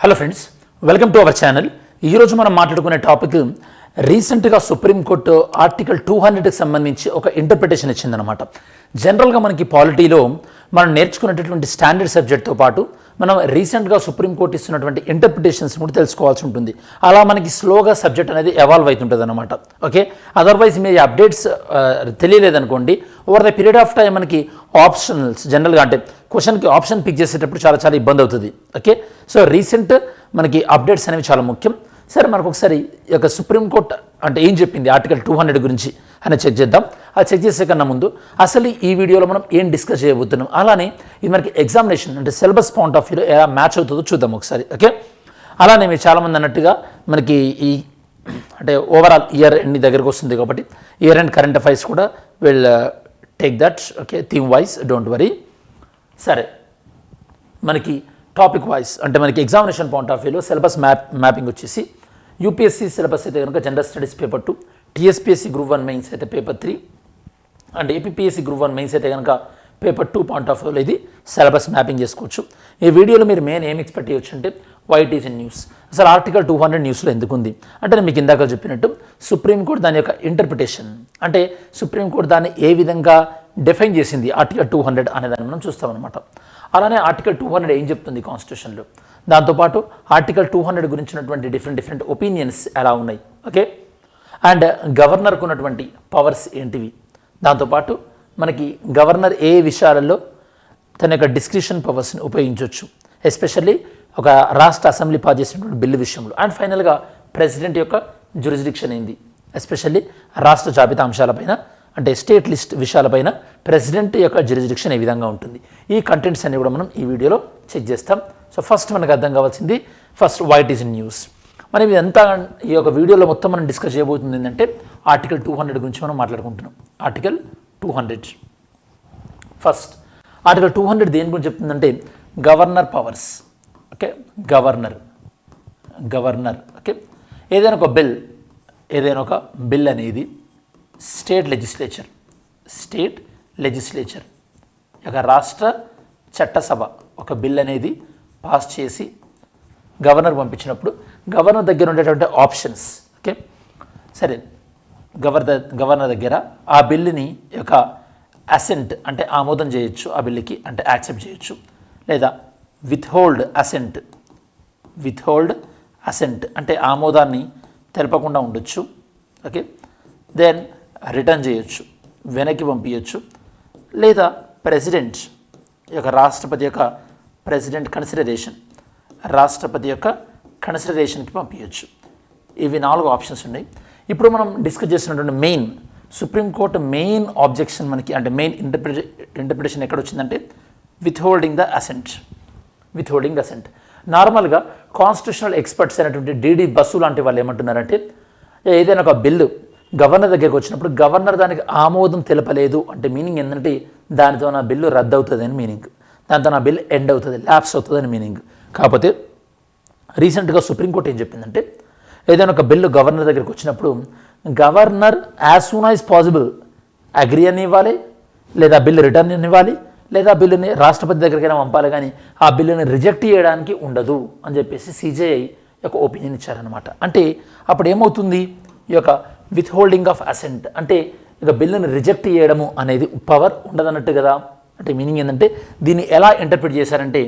Hello friends, welcome to our channel. ఈరోజు మనం మాట్లాడుకునే టాపిక్ రీసెంట్గా సుప్రీంకోర్టు ఆర్టికల్ 200కి సంబంధించి ఒక ఇంటర్ప్రిటేషన్ ఇచ్చిందనమాట. జనరల్గా మనకి పాలిటీలో మనం నేర్చుకునేటటువంటి స్టాండర్డ్ సబ్జెక్ట్తో పాటు మనం రీసెంట్గా సుప్రీంకోర్టు ఇస్తున్నటువంటి ఇంటర్ప్రిటేషన్స్ కూడా తెలుసుకోవాల్సి ఉంటుంది. అలా మనకి స్లోగా సబ్జెక్ట్ అనేది ఎవాల్వ్ అవుతుంటుంది అనమాట. ఓకే, అదర్వైజ్ మీ అప్డేట్స్ తెలియలేదనుకోండి, over the period of time మనకి ఆప్షనల్స్ జనరల్గా అంటే క్వశ్చన్కి ఆప్షన్ పిక్ చేసేటప్పుడు చాలా ఇబ్బంది అవుతుంది. ఓకే, సో రీసెంట్ మనకి అప్డేట్స్ అనేవి చాలా ముఖ్యం. సరే, మనకు ఒకసారి ఈ యొక్క సుప్రీంకోర్టు అంటే ఏం చెప్పింది ఆర్టికల్ 200 గురించి అని చెక్ చేద్దాం. అది చెక్ చేసే కన్నా ముందు అసలు ఈ వీడియోలో మనం ఏం డిస్కస్ చేయబోతున్నాం, అలానే ఇది మనకి ఎగ్జామినేషన్ అంటే సిలబస్ పాయింట్ ఆఫ్ వ్యూలో ఎలా మ్యాచ్ అవుతుందో చూద్దాం ఒకసారి. ఓకే, అలానే మీరు చాలామంది అన్నట్టుగా మనకి ఈ అంటే ఓవరాల్ ఇయర్ ఎండ్ దగ్గరకు వస్తుంది కాబట్టి ఇయర్ ఎండ్ కరెంట్ అఫైర్స్ కూడా will take that. Okay, theme wise don't worry. సరే, మనకి టాపిక్ వైజ్ అంటే మనకి ఎగ్జామినేషన్ పాయింట్ ఆఫ్ వ్యూలో సిలబస్ మ్యాపింగ్ వచ్చేసి యూపీఎస్సీ సిలబస్ అయితే కనుక general studies paper 2, TSPSC group 1 mains అయితే paper 3 and APPSC group 1 mains అయితే కనుక పేపర్ 2 పాయింట్ ఆఫ్ వ్యూలో ఇది సిలబస్ మ్యాపింగ్ చేసుకోవచ్చు. ఈ వీడియోలో మీరు మెయిన్ ఏం ఎక్స్పెక్ట్ చేయొచ్చు అంటే వైట్ ఈజ్ ఇన్ న్యూస్. అసలు ఆర్టికల్ 200 న్యూస్లో ఎందుకు ఉంది అంటే నేను మీకు ఇందాక చెప్పినట్టు సుప్రీంకోర్టు దాని యొక్క ఇంటర్ప్రిటేషన్ అంటే సుప్రీంకోర్టు దాన్ని ఏ విధంగా డిఫైన్ చేసింది ఆర్టికల్ 200 అనే దాన్ని మనం చూస్తామన్నమాట. అలానే ఆర్టికల్ 200 ఏం చెప్తుంది కాన్స్టిట్యూషన్లో, దాంతోపాటు ఆర్టికల్ 200 గురించినటువంటి డిఫరెంట్ ఒపీనియన్స్ ఎలా ఉన్నాయి. ఓకే, అండ్ గవర్నర్కు ఉన్నటువంటి పవర్స్ ఏంటివి, దాంతోపాటు మనకి గవర్నర్ ఏ విషయాలలో తన యొక్క డిస్క్రిషన్ పవర్స్ని ఉపయోగించవచ్చు, ఎస్పెషల్లీ ఒక రాష్ట్ర అసెంబ్లీ పాస్ చేసినటువంటి బిల్లు విషయంలో, అండ్ ఫైనల్గా ప్రెసిడెంట్ యొక్క జ్యూరిస్డిక్షన్ ఏంది, ఎస్పెషల్లీ రాష్ట్ర జాబితా అంశాలపైన అంటే స్టేట్ లిస్ట్ విషయాలపైన ప్రెసిడెంట్ యొక్క జ్యూరిస్డిక్షన్ ఏ విధంగా ఉంటుంది. ఈ కంటెంట్స్ అన్ని కూడా మనం ఈ వీడియోలో చెక్ చేస్తాం. సో ఫస్ట్ మనకు అర్థం కావాల్సింది first white is in news. మనం ఇదంతా ఈ యొక్క వీడియోలో మొత్తం మనం డిస్కస్ చేయబోతుంది ఏంటంటే ఆర్టికల్ 200 గురించి మనం మాట్లాడుకుంటున్నాం. ఆర్టికల్ 200 ఫస్ట్ ఆర్టికల్ 200 దేని గురించి చెప్తుందంటే governor powers. Okay, governor okay, ఏదైనా ఒక బిల్ అనేది స్టేట్ లెజిస్లేచర్ యొక్క రాష్ట్ర చట్టసభ ఒక బిల్ అనేది పాస్ చేసి గవర్నర్ పంపించినప్పుడు గవర్నర్ దగ్గర ఉండేటువంటి ఆప్షన్స్. ఓకే, సరే, గవర్నర్ దగ్గర ఆ బిల్లుని యొక్క అసెంట్ అంటే ఆమోదం చేయొచ్చు, ఆ బిల్లుకి అంటే యాక్సెప్ట్ చేయొచ్చు, లేదా విత్హోల్డ్ అసెంట్ అంటే ఆమోదాన్ని తెలపకుండా ఉండొచ్చు. ఓకే, దెన్ రిటర్న్ చేయొచ్చు, వెనక్కి పంపించవచ్చు, లేదా ప్రెసిడెంట్ యొక్క రాష్ట్రపతి యొక్క కన్సిడరేషన్కి పంపించవచ్చు. ఇవి 4 ఆప్షన్స్ ఉన్నాయి. ఇప్పుడు మనం డిస్కస్ చేసినటువంటి మెయిన్ సుప్రీంకోర్టు మెయిన్ ఆబ్జెక్షన్ మనకి అంటే మెయిన్ ఇంటర్ప్రిటేషన్ ఎక్కడ వచ్చిందంటే విత్హోల్డింగ్ ద అసెంట్. నార్మల్గా కాన్స్టిట్యూషనల్ ఎక్స్పర్ట్స్ అయినటువంటి డిడి బస్సు లాంటి వాళ్ళు ఏమంటున్నారంటే ఏదైనా ఒక బిల్లు గవర్నర్ దగ్గరికి వచ్చినప్పుడు గవర్నర్ దానికి ఆమోదం తెలపలేదు అంటే మీనింగ్ ఏంటంటే దానితో నా బిల్లు రద్దు అవుతుంది అని మీనింగ్, దాంతో నా బిల్లు ఎండ్ అవుతుంది, ల్యాప్స్ అవుతుంది అని మీనింగ్. కాకపోతే రీసెంట్గా సుప్రీంకోర్టు ఏం చెప్పిందంటే ఏదైనా ఒక బిల్లు గవర్నర్ దగ్గరికి వచ్చినప్పుడు governor as soon as possible agree అని ఇవ్వాలి, లేదా బిల్లు రిటర్న్ ఇవ్వాలి, లేదా బిల్లుని రాష్ట్రపతి దగ్గరికైనా పంపాలి, కానీ ఆ బిల్లుని రిజెక్ట్ చేయడానికి ఉండదు అని చెప్పేసి సిజేఐ యొక్క ఒపీనియన్ ఇచ్చారనమాట. అంటే అప్పుడు ఏమవుతుంది, ఈ యొక్క విత్హోల్డింగ్ ఆఫ్ అసెంట్ అంటే ఇక బిల్లుని రిజెక్ట్ చేయడము అనేది పవర్ ఉండదన్నట్టు కదా. అంటే మీనింగ్ ఏంటంటే దీన్ని ఎలా ఇంటర్ప్రిట్ చేశారంటే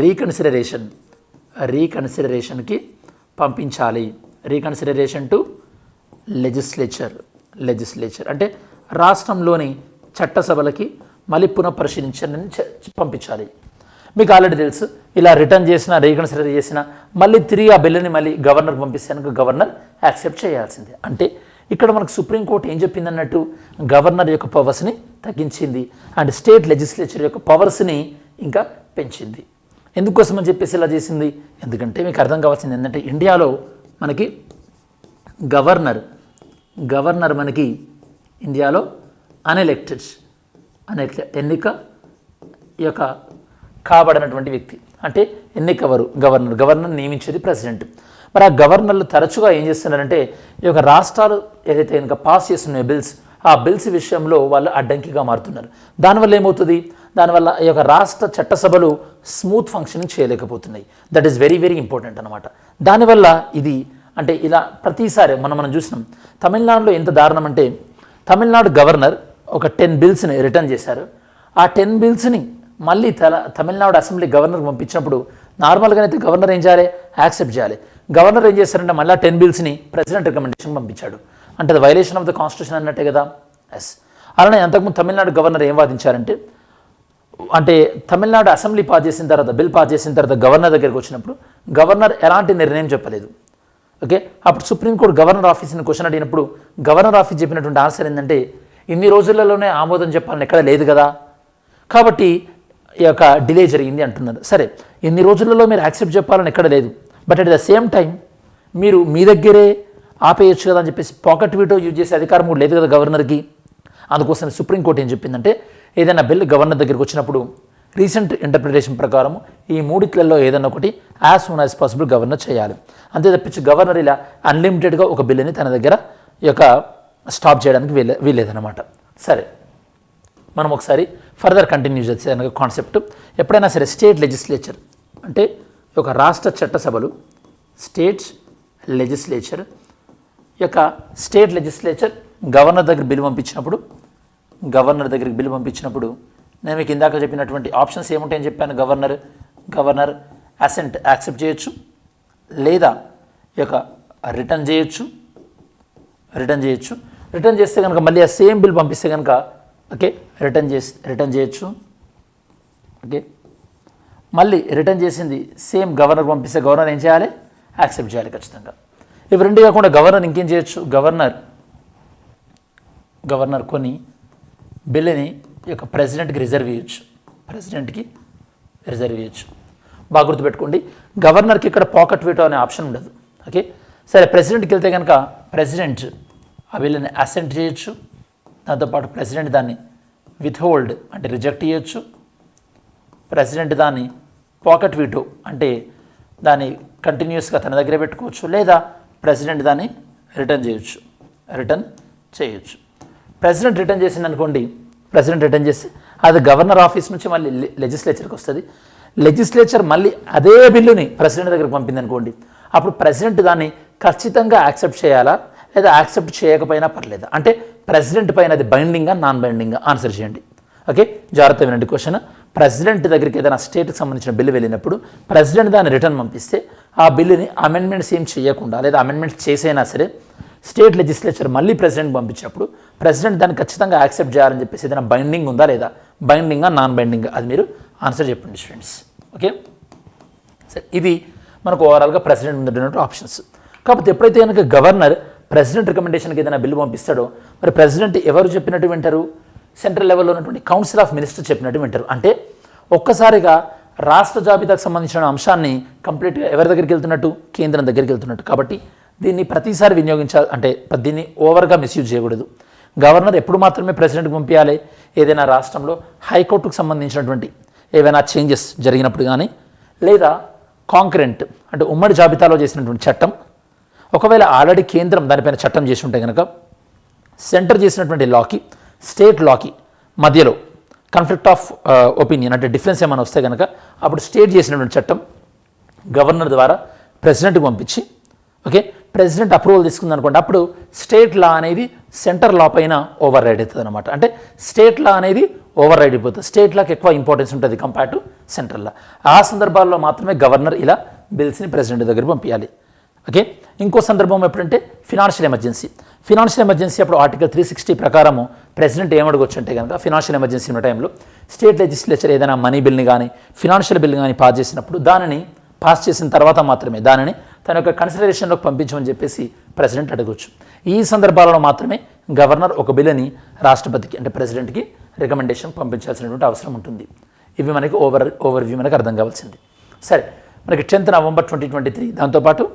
రీకన్సిడరేషన్కి పంపించాలి. రీకన్సిడరేషన్ టు లెజిస్లేచర్ అంటే రాష్ట్రంలోని చట్టసభలకి మళ్ళీ పునఃపరిశీలించని పంపించాలి. మీకు ఆల్రెడీ తెలుసు, ఇలా రిటర్న్ చేసిన రీకన్సిడర్ చేసిన మళ్ళీ తిరిగి ఆ బిల్లుని మళ్ళీ గవర్నర్కి పంపిస్తానికి గవర్నర్ యాక్సెప్ట్ చేయాల్సిందే. అంటే ఇక్కడ మనకు సుప్రీంకోర్టు ఏం చెప్పింది అన్నట్టు గవర్నర్ యొక్క పవర్స్ని తగ్గించింది అండ్ స్టేట్ లెజిస్లేచర్ యొక్క పవర్స్ని ఇంకా పెంచింది. ఎందుకోసం అని చెప్పేసి ఇలా చేసింది, ఎందుకంటే మీకు అర్థం కావాల్సింది ఏంటంటే ఇండియాలో మనకి గవర్నర్ మనకి ఇండియాలో అన్ఎలెక్టెడ్ ఎన్నిక యొక్క కాబడినటువంటి వ్యక్తి. అంటే ఎన్నికవరు గవర్నర్ నియమించేది ప్రెసిడెంట్. మరి ఆ గవర్నర్లు తరచుగా ఏం చేస్తున్నారంటే ఈ యొక్క రాష్ట్రాలు ఏదైతే కనుక పాస్ చేస్తున్నాయో బిల్స్ ఆ బిల్స్ విషయంలో వాళ్ళు అడ్డంకిగా మారుతున్నారు. దానివల్ల ఏమవుతుంది, దానివల్ల ఈ యొక్క రాష్ట్ర చట్టసభలు స్మూత్ ఫంక్షనింగ్ చేయలేకపోతున్నాయి. That is very very important అనమాట. దానివల్ల ఇది అంటే ఇలా ప్రతిసారి మనం చూసినాం. తమిళనాడులో ఎంత దారుణం అంటే, తమిళనాడు గవర్నర్ ఒక 10 బిల్స్ని రిటర్న్ చేశారు. ఆ 10 బిల్స్ని మళ్ళీ తమిళనాడు అసెంబ్లీ గవర్నర్కి పంపించినప్పుడు నార్మల్గానైతే గవర్నర్ ఏం చేయాలి, యాక్సెప్ట్ చేయాలి. గవర్నర్ ఏం చేశారంటే మళ్ళీ 10 బిల్స్ని ప్రెసిడెంట్ రికమెండేషన్ పంపించాడు. అంటే అది వైలేషన్ ఆఫ్ ద కాన్స్టిట్యూషన్ అన్నట్టే కదా. ఎస్. అలానే అంతకుముందు తమిళనాడు గవర్నర్ ఏం వాదించారంటే, అంటే తమిళనాడు అసెంబ్లీ పాస్ చేసిన తర్వాత, బిల్ పాస్ చేసిన తర్వాత గవర్నర్ దగ్గరికి వచ్చినప్పుడు గవర్నర్ ఎలాంటి నిర్ణయం చెప్పలేదు. ఓకే, అప్పుడు సుప్రీంకోర్టు గవర్నర్ ఆఫీస్ని క్వశ్చన్ అడిగినప్పుడు గవర్నర్ ఆఫీస్ చెప్పినటువంటి ఆన్సర్ ఏంటంటే, ఇన్ని రోజులలోనే ఆమోదం చెప్పాలని ఎక్కడ లేదు కదా, కాబట్టి ఈ యొక్క డిలే జరిగింది అంటున్నారు. సరే, ఇన్ని రోజులలో మీరు యాక్సెప్ట్ చెప్పాలని ఎక్కడ లేదు, but at the same time మీరు మీ దగ్గరే ఆపేయచ్చు కదా అని చెప్పేసి పాకెట్ వీటో యూజ్ చేసే అధికారం కూడా లేదు కదా గవర్నర్కి. అందుకోసం సుప్రీంకోర్టు ఏం చెప్పిందంటే, ఏదైనా బిల్ గవర్నర్ దగ్గరికి వచ్చినప్పుడు రీసెంట్ ఇంటర్ప్రిటేషన్ ప్రకారం ఈ మూడిట్లలో ఏదైనా ఒకటి as soon as possible governor చేయాలి. అంతే తప్పించి గవర్నర్ ఇలా అన్లిమిటెడ్గా ఒక బిల్లుని తన దగ్గర ఈ యొక్క స్టాప్ చేయడానికి వీల్లేదన్నమాట. సరే, మనం ఒకసారి ఫర్దర్ కంటిన్యూ చేసే కాన్సెప్ట్. ఎప్పుడైనా సరే స్టేట్ లెజిస్లేచర్ అంటే ఒక రాష్ట్ర చట్టసభలు, స్టేట్ లెజిస్లేచర్ యొక్క స్టేట్ లెజిస్లేచర్ గవర్నర్ దగ్గర బిల్లు పంపించినప్పుడు నేను మీకు ఇందాక చెప్పినటువంటి ఆప్షన్స్ ఏముంటాయని చెప్పాను. గవర్నర్ అసెంట్ యాక్సెప్ట్ చేయొచ్చు, లేదా ఈ యొక్క రిటర్న్ చేయొచ్చు. రిటర్న్ చేస్తే కనుక మళ్ళీ ఆ సేమ్ బిల్ పంపిస్తే కనుక ఓకే రిటర్న్ చేయొచ్చు. ఓకే, మళ్ళీ రిటర్న్ చేసింది సేమ్ గవర్నర్ పంపిస్తే గవర్నర్ ఏం చేయాలి, యాక్సెప్ట్ చేయాలి ఖచ్చితంగా. ఇవి రెండు కాకుండా గవర్నర్ ఇంకేం చేయొచ్చు, గవర్నర్ కొన్ని బిల్లుని ఈ యొక్క ప్రెసిడెంట్కి రిజర్వ్ చేయొచ్చు. బాగా గుర్తుపెట్టుకోండి, గవర్నర్కి ఇక్కడ పాకెట్ వీటో అనే ఆప్షన్ ఉండదు. ఓకే, సరే, ప్రెసిడెంట్కి వెళ్తే కనుక ప్రెసిడెంట్ ఆ బిల్లుని అసెంట్ చేయొచ్చు, దాంతోపాటు ప్రెసిడెంట్ దాన్ని విత్హోల్డ్ అంటే రిజెక్ట్ చేయొచ్చు, ప్రెసిడెంట్ దాన్ని పాకెట్ వీటో అంటే దాన్ని కంటిన్యూస్గా తన దగ్గరే పెట్టుకోవచ్చు, లేదా ప్రెసిడెంట్ దాన్ని రిటర్న్ చేయొచ్చు. ప్రెసిడెంట్ రిటర్న్ చేసింది అనుకోండి, రిటర్న్ చేసి అది గవర్నర్ ఆఫీస్ నుంచి మళ్ళీ లెజిస్లేచర్కి వస్తుంది. లెజిస్లేచర్ మళ్ళీ అదే బిల్లుని ప్రెసిడెంట్ దగ్గరికి పంపింది అనుకోండి, అప్పుడు ప్రెసిడెంట్ దాన్ని ఖచ్చితంగా యాక్సెప్ట్ చేయాలా, లేదా యాక్సెప్ట్ చేయకపోయినా పర్లేదు. అంటే ప్రెసిడెంట్ పైన అది బైండింగా నాన్ బైండింగా ఆన్సర్ చేయండి. ఓకే, జాగ్రత్త వినండి క్వశ్చన్. ప్రెసిడెంట్ దగ్గరికి ఏదైనా స్టేట్కి సంబంధించిన బిల్లు వెళ్ళినప్పుడు ప్రెసిడెంట్ దాన్ని రిటర్న్ పంపిస్తే ఆ బిల్లుని అమెండ్మెంట్స్ ఏం చేయకుండా, లేదా అమెండ్మెంట్స్ చేసైనా సరే స్టేట్ లెజిస్లేచర్ మళ్ళీ ప్రెసిడెంట్కి పంపించినప్పుడు ప్రెసిడెంట్ దాన్ని ఖచ్చితంగా యాక్సెప్ట్ చేయాలని చెప్పేసి ఏదైనా బైండింగ్ ఉందా లేదా, బైండింగా నాన్ బైండింగా, అది మీరు ఆన్సర్ చెప్పండి స్టూడెంట్స్. ఓకే, సరే, ఇది మనకు ఓవరాల్గా ప్రెసిడెంట్ ఉన్నటువంటి ఆప్షన్స్. కాకపోతే ఎప్పుడైతే కనుక గవర్నర్ ప్రెసిడెంట్ రికమెండేషన్కి ఏదైనా బిల్లు పంపిస్తాడో, మరి ప్రెసిడెంట్ ఎవరు చెప్పినట్టు వింటారు, సెంట్రల్ లెవెల్లో ఉన్నటువంటి కౌన్సిల్ ఆఫ్ మినిస్టర్స్ చెప్పినట్టు వింటారు. అంటే ఒక్కసారిగా రాష్ట్ర జాబితాకు సంబంధించిన అంశాన్ని కంప్లీట్గా ఎవరి దగ్గరికి వెళ్తున్నట్టు, కేంద్రం దగ్గరికి వెళ్తున్నట్టు. కాబట్టి దీన్ని ప్రతిసారి వినియోగించాలి, అంటే దీన్ని ఓవర్గా మిస్యూజ్ చేయకూడదు. గవర్నర్ ఎప్పుడు మాత్రమే ప్రెసిడెంట్కి పంపించాలి, ఏదైనా రాష్ట్రంలో హైకోర్టుకు సంబంధించినటువంటి ఏవైనా చేంజెస్ జరిగినప్పుడు కానీ, లేదా కాంకరెంట్ అంటే ఉమ్మడి జాబితాలో చేసినటువంటి చట్టం, ఒకవేళ ఆల్రెడీ కేంద్రం దానిపైన చట్టం చేసి ఉంటే కనుక సెంటర్ చేసినటువంటి లాకి స్టేట్ లాకి మధ్యలో కాన్ఫ్లిక్ట్ ఆఫ్ ఒపీనియన్ అంటే డిఫరెన్స్ ఏమైనా వస్తే కనుక అప్పుడు స్టేట్ చేసినటువంటి చట్టం గవర్నర్ ద్వారా ప్రెసిడెంట్కి పంపించి ఓకే ప్రెసిడెంట్ అప్రూవల్ తీసుకుంది అనుకోండి, అప్పుడు స్టేట్ లా అనేది సెంటర్ లా పైన ఓవర్ రైడ్ అవుతుంది అనమాట. అంటే స్టేట్ లా అనేది ఓవర్ రైడ్ అయిపోతుంది, స్టేట్ లాకి ఎక్కువ ఇంపార్టెన్స్ ఉంటుంది కంపేర్ టు సెంట్రల్ లా. ఆ సందర్భాల్లో మాత్రమే గవర్నర్ ఇలా బిల్స్ని ప్రెసిడెంట్ దగ్గర పంపించాలి. ఓకే, ఇంకో సందర్భం ఎప్పుడంటే ఫినాన్షియల్ ఎమర్జెన్సీ అప్పుడు ఆర్టికల్ 360 ప్రకారము ప్రెసిడెంట్ ఏమడగొచ్చు అంటే కనుక ఫినాన్షియల్ ఎమర్జెన్సీ ఉన్న టైంలో స్టేట్ లెజిస్లేచర్ ఏదైనా మనీ బిల్ని కానీ ఫినాన్షియల్ బిల్ని కానీ పాస్ చేసినప్పుడు దానిని పాస్ చేసిన తర్వాత మాత్రమే దానిని తన యొక్క కన్సిడరేషన్లోకి పంపించమని చెప్పేసి ప్రెసిడెంట్ అడగవచ్చు. ఈ సందర్భాలలో మాత్రమే గవర్నర్ ఒక బిల్లుని రాష్ట్రపతికి అంటే ప్రెసిడెంట్కి రికమెండేషన్ పంపించాల్సినటువంటి అవసరం ఉంటుంది. ఇవి మనకి ఓవర్వ్యూ మనకు అర్థం కావాల్సింది. సరే, మనకి 10th November 2023 దాంతోపాటు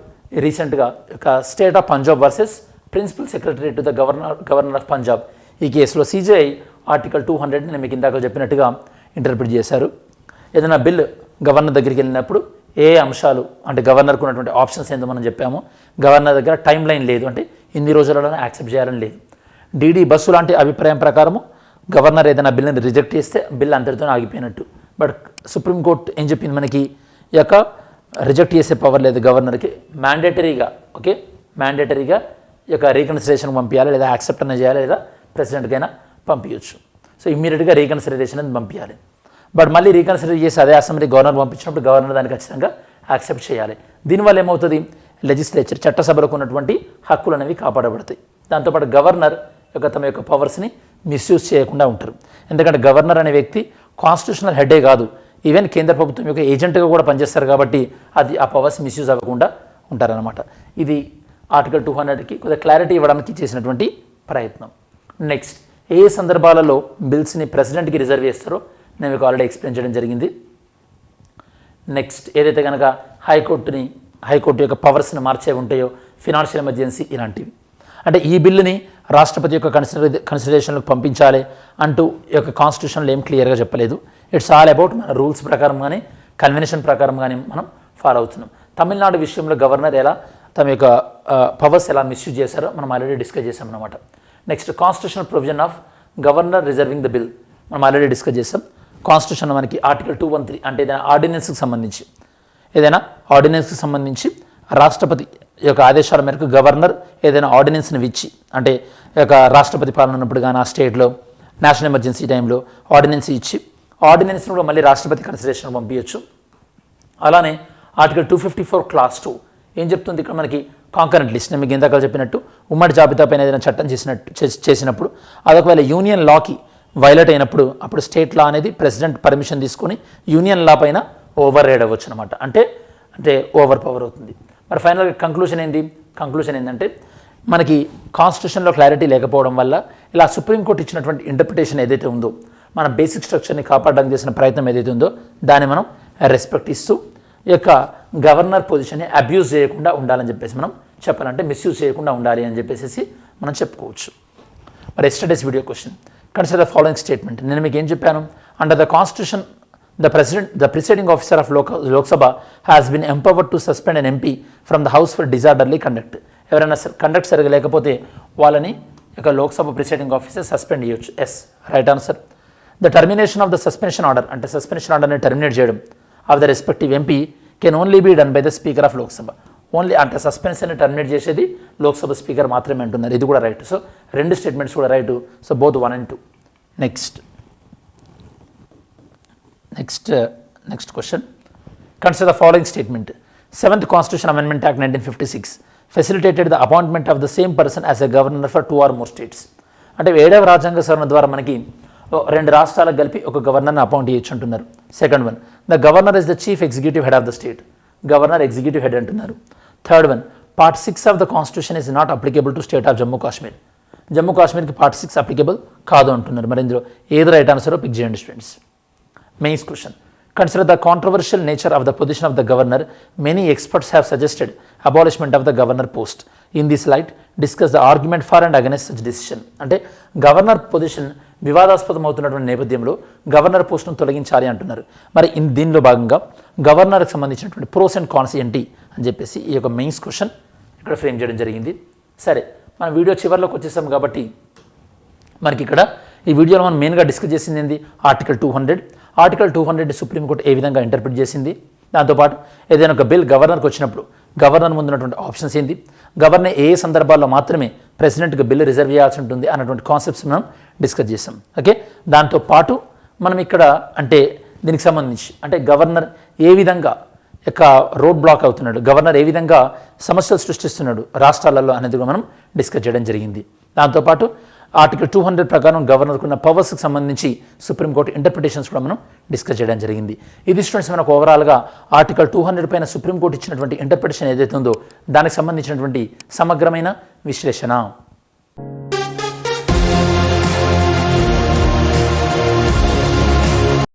రీసెంట్గా ఒక state of Punjab versus principal secretary to the governor of Punjab, ఈ కేసులో CJI ఆర్టికల్ 200 నేను మీకు ఇందాక చెప్పినట్టుగా ఇంటర్ప్రిట్ చేశారు. ఏదైనా బిల్ గవర్నర్ దగ్గరికి వెళ్ళినప్పుడు ఏ అంశాలు అంటే గవర్నర్కు ఉన్నటువంటి ఆప్షన్స్ ఏందో మనం చెప్పాము. గవర్నర్ దగ్గర టైం లైన్ లేదు, అంటే ఇన్ని రోజులలోనే యాక్సెప్ట్ చేయాలని లేదు. డీడీ బస్సు లాంటి అభిప్రాయం ప్రకారము గవర్నర్ ఏదైనా బిల్లుని రిజెక్ట్ చేస్తే బిల్ అంతటితో ఆగిపోయినట్టు. బట్ సుప్రీంకోర్టు ఏం చెప్పింది మనకి, ఈ యొక్క రిజెక్ట్ చేసే పవర్ లేదు గవర్నర్కి, మ్యాండేటరీగా మ్యాండేటరీగా ఈ యొక్క రీకన్సిడరేషన్ పంపించాలి, లేదా యాక్సెప్ట్ అన్న చేయాలి, లేదా ప్రెసిడెంట్కైనా పంపించవచ్చు. సో ఇమ్మీడియట్గా రీకన్సిడరేషన్ అనేది పంపించాలి. బట్ మళ్ళీ రీకన్సిడర్ చేసి అదే అసెంబ్లీ గవర్నర్ పంపించినప్పుడు గవర్నర్ దాన్ని ఖచ్చితంగా యాక్సెప్ట్ చేయాలి. దీనివల్ల ఏమవుతుంది, లెజిస్లేచర్ చట్టసభలకు ఉన్నటువంటి హక్కులు అనేవి కాపాడబడతాయి. దాంతోపాటు గవర్నర్ తమ యొక్క పవర్స్ని మిస్యూజ్ చేయకుండా ఉంటారు. ఎందుకంటే గవర్నర్ అనే వ్యక్తి కాన్స్టిట్యూషనల్ హెడే కాదు, ఈవెన్ కేంద్ర ప్రభుత్వం యొక్క ఏజెంట్గా కూడా పనిచేస్తారు కాబట్టి అది ఆ పవర్స్ మిస్యూజ్ అవ్వకుండా ఉంటారనమాట. ఇది ఆర్టికల్ 200కి కొద్దిగా క్లారిటీ ఇవ్వడానికి చేసినటువంటి ప్రయత్నం. నెక్స్ట్, ఏ సందర్భాలలో బిల్స్ని ప్రెసిడెంట్కి రిజర్వ్ చేస్తారో నేను మీకు ఆల్రెడీ ఎక్స్ప్లెయిన్ చేయడం జరిగింది. నెక్స్ట్, ఏదైతే కనుక హైకోర్టు యొక్క పవర్స్ని మార్చే ఉంటాయో, ఫినాన్షియల్ ఎమర్జెన్సీ ఇలాంటివి. అంటే ఈ బిల్లుని రాష్ట్రపతి యొక్క కన్సిడరేషన్లకు పంపించాలి అంటూ ఈ యొక్క కాన్స్టిట్యూషన్లో ఏం క్లియర్గా చెప్పలేదు. ఇట్స్ ఆల్ అబౌట్ మన రూల్స్ ప్రకారం కానీ కన్వెన్షన్ ప్రకారం కానీ మనం ఫాలో అవుతున్నాం. తమిళనాడు విషయంలో గవర్నర్ ఎలా తమ యొక్క పవర్స్ ఎలా మిస్యూజ్ చేశారో మనం ఆల్రెడీ డిస్కస్ చేసాం అన్నమాట. Next, constitutional provision of governor reserving the bill మనం ఆల్రెడీ డిస్కస్ చేసాం. కాన్స్టిట్యూషన్ మనకి ఆర్టికల్ 213 అంటే ఏదైనా ఆర్డినెన్స్కి సంబంధించి రాష్ట్రపతి యొక్క ఆదేశాల మేరకు గవర్నర్ ఏదైనా ఆర్డినెన్స్ని ఇచ్చి, అంటే యొక్క రాష్ట్రపతి పాలన ఉన్నప్పుడు కానీ ఆ స్టేట్లో నేషనల్ ఎమర్జెన్సీ టైంలో ఆర్డినెన్స్ ఇచ్చి ఆర్డినెన్స్ని కూడా మళ్ళీ రాష్ట్రపతి కన్సిడరేషన్ పంపించవచ్చు. అలానే ఆర్టికల్ 254 క్లాస్ 2 ఏం చెప్తుంది, ఇక్కడ మనకి కాంకరెంట్ లిస్ట్, నేను మీకు ఇందాక చెప్పినట్టు ఉమ్మడి జాబితా పైన ఏదైనా చట్టం చేసినప్పుడు అదొకవేళ యూనియన్ లాకి వైలేట్ అయినప్పుడు అప్పుడు స్టేట్ లా అనేది ప్రెసిడెంట్ పర్మిషన్ తీసుకొని యూనియన్ లా పైన ఓవర్ రైడ్ అవ్వచ్చు అనమాట. అంటే ఓవర్ పవర్ అవుతుంది. మరి ఫైనల్గా కంక్లూషన్ ఏంటంటే మనకి కాన్స్టిట్యూషన్లో క్లారిటీ లేకపోవడం వల్ల ఇలా సుప్రీంకోర్టు ఇచ్చినటువంటి ఇంటర్ప్రిటేషన్ ఏదైతే ఉందో, మన బేసిక్ స్ట్రక్చర్ని కాపాడడానికి చేసిన ప్రయత్నం ఏదైతే ఉందో దాన్ని మనం రెస్పెక్ట్ ఇస్తూ ఈ యొక్క గవర్నర్ పొజిషన్ని అబ్యూజ్ చేయకుండా ఉండాలని చెప్పేసి మనం చెప్పాలంటే మిస్యూజ్ చేయకుండా ఉండాలి అని చెప్పేసి మనం చెప్పుకోవచ్చు. మరి yesterday's video question, consider the following statement. నేను మీకు ఏం చెప్పాను, under the constitution the presiding officer of Lok Sabha has been empowered to suspend an MP from the house for disorderly conduct. ఎవరైనా కండక్ట్ సరిగా లేకపోతే వాళ్ళని ఇక లోక్సభ ప్రిసైడింగ్ ఆఫీసర్ సస్పెండ్ చేయొచ్చు. Yes, right answer. The termination of the suspension order అంటే suspension ఆర్డర్ని terminate చేయడం of the respective MP can only be done by the speaker of Lok Sabha. Only అంటే సస్పెన్షన్ని టర్మినేట్ చేసేది లోక్సభ స్పీకర్ మాత్రమే అంటున్నారు. ఇది కూడా రైట్. సో రెండు స్టేట్మెంట్స్ కూడా right. So both 1 and 2. Next question. Consider the following statement. 7th Constitution Amendment Act 1956 facilitated the appointment of the same person as a governor for 2 or more states. అంటే 7వ రాజ్యాంగ సవరణ ద్వారా మనకి 2 రాష్ట్రాలకు కలిపి ఒక గవర్నర్ని అపాయింట్ చేయొచ్చు అంటున్నారు. Second one, the governor is the chief executive head of the state. Governor executive head అంటున్నారు. Third one, part 6 of the constitution is not applicable to state of Jammu Kashmir. Jammu కాశ్మీర్కి పార్ట్ 6 అప్లికేబుల్ కాదు అంటున్నారు. మరి ఇందులో ఏది రైట్ ఆన్సరో పిక్ చేయండి students. Main question. Consider the controversial nature of the position of the governor. Many experts have suggested abolishment of the governor post. In this light, discuss the argument for and against such decision. అంటే governor position వివాదాస్పదం అవుతున్నటువంటి నేపథ్యంలో governor పోస్టును తొలగించాలి అంటున్నారు. మరి దీనిలో భాగంగా గవర్నర్కి సంబంధించినటువంటి ప్రోస్ అండ్ కాన్స్ ఏంటి అని చెప్పేసి ఈ యొక్క మెయిన్స్ క్వశ్చన్ ఇక్కడ ఫ్రేమ్ చేయడం జరిగింది. సరే, మన వీడియో చివరిలోకి వచ్చేసాం కాబట్టి మనకి ఇక్కడ ఈ వీడియోలో మనం మెయిన్గా డిస్కస్ చేసింది ఏంది, ఆర్టికల్ 200. ఆర్టికల్ 200 సుప్రీంకోర్టు ఏ విధంగా ఇంటర్ప్రిట్ చేసింది, దాంతోపాటు ఏదైనా ఒక బిల్ గవర్నర్కి వచ్చినప్పుడు గవర్నర్ ముందున్నటువంటి ఆప్షన్స్ ఏంది, గవర్నర్ ఏ సందర్భాల్లో మాత్రమే ప్రెసిడెంట్కి బిల్లు రిజర్వ్ చేయాల్సి ఉంటుంది అన్నటువంటి కాన్సెప్ట్స్ మనం డిస్కస్ చేసాం. ఓకే, దాంతోపాటు మనం ఇక్కడ అంటే దీనికి సంబంధించి అంటే గవర్నర్ ఏ విధంగా యొక్క రోడ్ బ్లాక్ అవుతున్నాడు, గవర్నర్ ఏ విధంగా సమస్యలు సృష్టిస్తున్నాడు రాష్ట్రాలలో అనేది కూడా మనం డిస్కస్ చేయడం జరిగింది. దాంతోపాటు ఆర్టికల్ 200 ప్రకారం గవర్నర్కు ఉన్న పవర్స్కి సంబంధించి సుప్రీంకోర్టు ఇంటర్ప్రిటేషన్స్ కూడా మనం డిస్కస్ చేయడం జరిగింది. ఇది స్టూడెంట్స్ మనకు ఓవరాల్గా ఆర్టికల్ 200 పైన సుప్రీంకోర్టు ఇచ్చినటువంటి ఇంటర్ప్రిటేషన్ ఏదైతే ఉందో దానికి సంబంధించినటువంటి సమగ్రమైన విశ్లేషణ.